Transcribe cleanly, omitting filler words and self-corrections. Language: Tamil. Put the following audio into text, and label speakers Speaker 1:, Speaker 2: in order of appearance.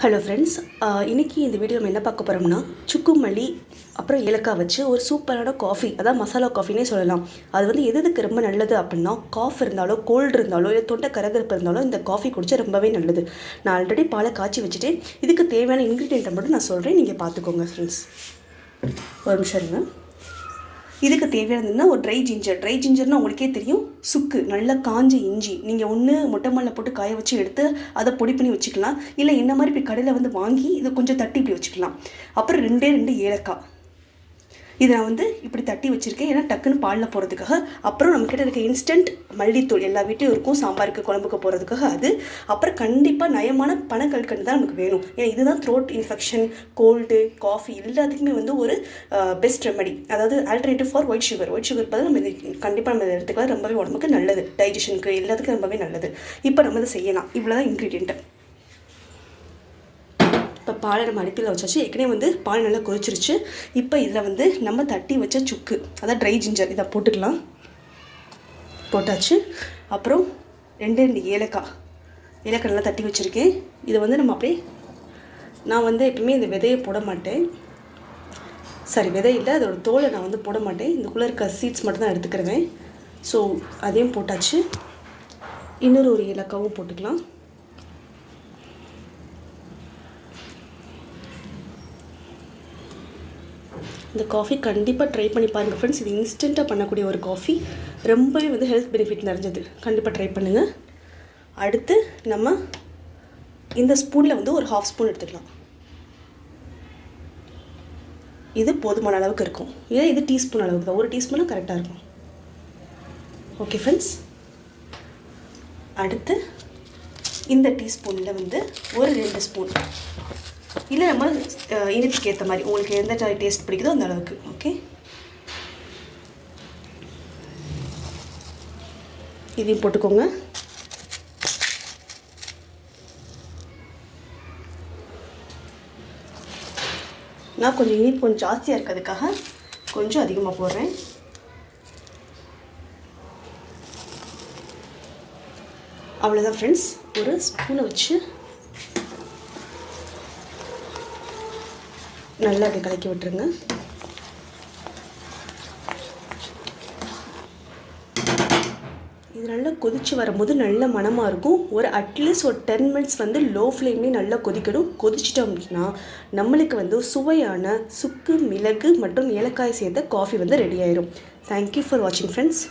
Speaker 1: ஹலோ ஃப்ரெண்ட்ஸ், இன்றைக்கி இந்த வீடியோ நம்ம என்ன பார்க்க போகிறோம்னா சுக்கு மல்லி அப்புறம் ஏலக்காய் வச்சு ஒரு சூப்பரான காஃபி, அதாவது மசாலா காஃபினே சொல்லலாம். அது வந்து எதுக்கு ரொம்ப நல்லது அப்படின்னா, காஃப் இருந்தாலோ கோல்டு இருந்தாலோ இல்லை தொண்டை கரகரப்பு இருந்தாலும் இந்த காஃபி குடித்தா ரொம்பவே நல்லது. நான் ஆல்ரெடி பாலை காய்ச்சி வச்சுட்டு இதுக்கு தேவையான இன்க்ரீடியண்ட்டை மட்டும் நான் சொல்கிறேன், நீங்கள் பார்த்துக்கோங்க ஃப்ரெண்ட்ஸ். ஒரு நிமிஷம் இருங்க. இதுக்கு தேவையானதுன்னா ஒரு ட்ரை ஜிஞ்சர்னால் உங்களுக்கே தெரியும். சுக்கு நல்லா காஞ்ச இஞ்சி நீங்கள் ஒன்று மொட்டை மாலில் போட்டு காய வச்சு எடுத்து அதை பொடி பண்ணி வச்சுக்கலாம். இல்லை என்ன மாதிரி இப்படி கடையில் வந்து வாங்கி இதை கொஞ்சம் தட்டி இப்படி வச்சுக்கலாம். அப்புறம் 2 ஏலக்காய் இதை நான் வந்து இப்படி தட்டி வச்சுருக்கேன், ஏன்னா டக்குன்னு பாலில் போகிறதுக்காக. அப்புறம் நம்மக்கிட்ட இருக்க இன்ஸ்டன்ட் மல்லித்தூள் எல்லா வீட்டையும் இருக்கும், சாம்பாருக்கு குழம்புக்கு போகிறதுக்காக அது. அப்புறம் கண்டிப்பாக நயமான பனக்கல்கண்டு தான் நமக்கு வேணும், ஏன்னா இதுதான் த்ரோட் இன்ஃபெக்ஷன், கோல்டு, காஃபி எல்லாத்துக்குமே வந்து ஒரு பெஸ்ட் ரெமெடி. அதாவது ஆல்டர்னேட்டிவ் ஃபார் ஒயிட் சுகர் பதில் நம்ம இது கண்டிப்பாக நம்ம எடுத்துக்கலாம். ரொம்பவே உடம்புக்கு நல்லது, டைஜஷனுக்கு எல்லாத்துக்கும் ரொம்பவே நல்லது. இப்போ நம்ம இதை செய்யலாம். இவ்வளோ தான் இன்க்ரீடியண்ட்டு. இப்போ பாலை நம்ம அடுப்பில் வச்சாச்சு. ஏற்கனவே வந்து பால் நல்லா கொதிச்சிருச்சு. இப்போ இதில் வந்து நம்ம தட்டி வச்ச சுக்கு, அதாவது ட்ரை ஜிஞ்சர், இதை போட்டுக்கலாம். போட்டாச்சு. அப்புறம் 2 ஏலக்காய் நல்லா தட்டி வச்சுருக்கேன். இதை வந்து நம்ம அப்படியே, நான் வந்து எப்பவுமே இந்த விதையை போட மாட்டேன், விதை இல்லை, அதோட தோலை நான் வந்து போட மாட்டேன். இதுக்குள்ளே இருக்க சீட்ஸ் மட்டும் தான் எடுத்துக்கிடுவேன். ஸோ அதையும் போட்டாச்சு. இன்னொரு ஏலக்காவும் போட்டுக்கலாம். இந்த காஃபி கண்டிப்பாக ட்ரை பண்ணி பாருங்கள் ஃப்ரெண்ட்ஸ். இது இன்ஸ்டண்ட்டாக பண்ணக்கூடிய ஒரு காஃபி, ரொம்பவே வந்து ஹெல்த் பெனிஃபிட் நிறைஞ்சது. கண்டிப்பாக ட்ரை பண்ணுங்கள். அடுத்து நம்ம இந்த ஸ்பூனில் வந்து ஒரு 1/2 ஸ்பூன் எடுத்துக்கலாம். இது போதுமான அளவுக்கு இருக்கும். ஏன் இது டீஸ்பூன் அளவுக்கு தான், 1 டீஸ்பூனாக கரெக்டாக இருக்கும். Okay friends. அடுத்து இந்த டீஸ்பூனில் வந்து ஒரு 2 ஸ்பூன், இல்லை நம்ம இனிப்புக்கு ஏற்ற மாதிரி உங்களுக்கு எந்த டேஸ்ட் பிடிக்குதோ அந்த அளவுக்கு. ஓகே, இதையும் போட்டுக்கோங்க. நான் கொஞ்சம் இனிப்பு கொஞ்சம் ஜாஸ்தியாக இருக்கிறதுக்காக கொஞ்சம் அதிகமாக போடுறேன். அவ்வளோதான் ஃப்ரெண்ட்ஸ். ஒரு ஸ்பூனை வச்சு நல்லா அப்படி கலக்கி விட்டுருங்க. இது நல்லா கொதித்து வரும்போது நல்ல மணமாக இருக்கும். அட்லீஸ்ட் ஒரு 10 மினிட்ஸ் வந்து லோ ஃப்ளேம்லேயே நல்லா கொதிக்கணும். கொதிச்சிட்டோம் அப்படின்னா நம்மளுக்கு வந்து சுவையான சுக்கு, மிளகு மற்றும் ஏலக்காய் சேர்த்த காஃபி வந்து ரெடி ஆயிடும். தேங்க்யூ ஃபார் வாட்சிங் ஃப்ரெண்ட்ஸ்.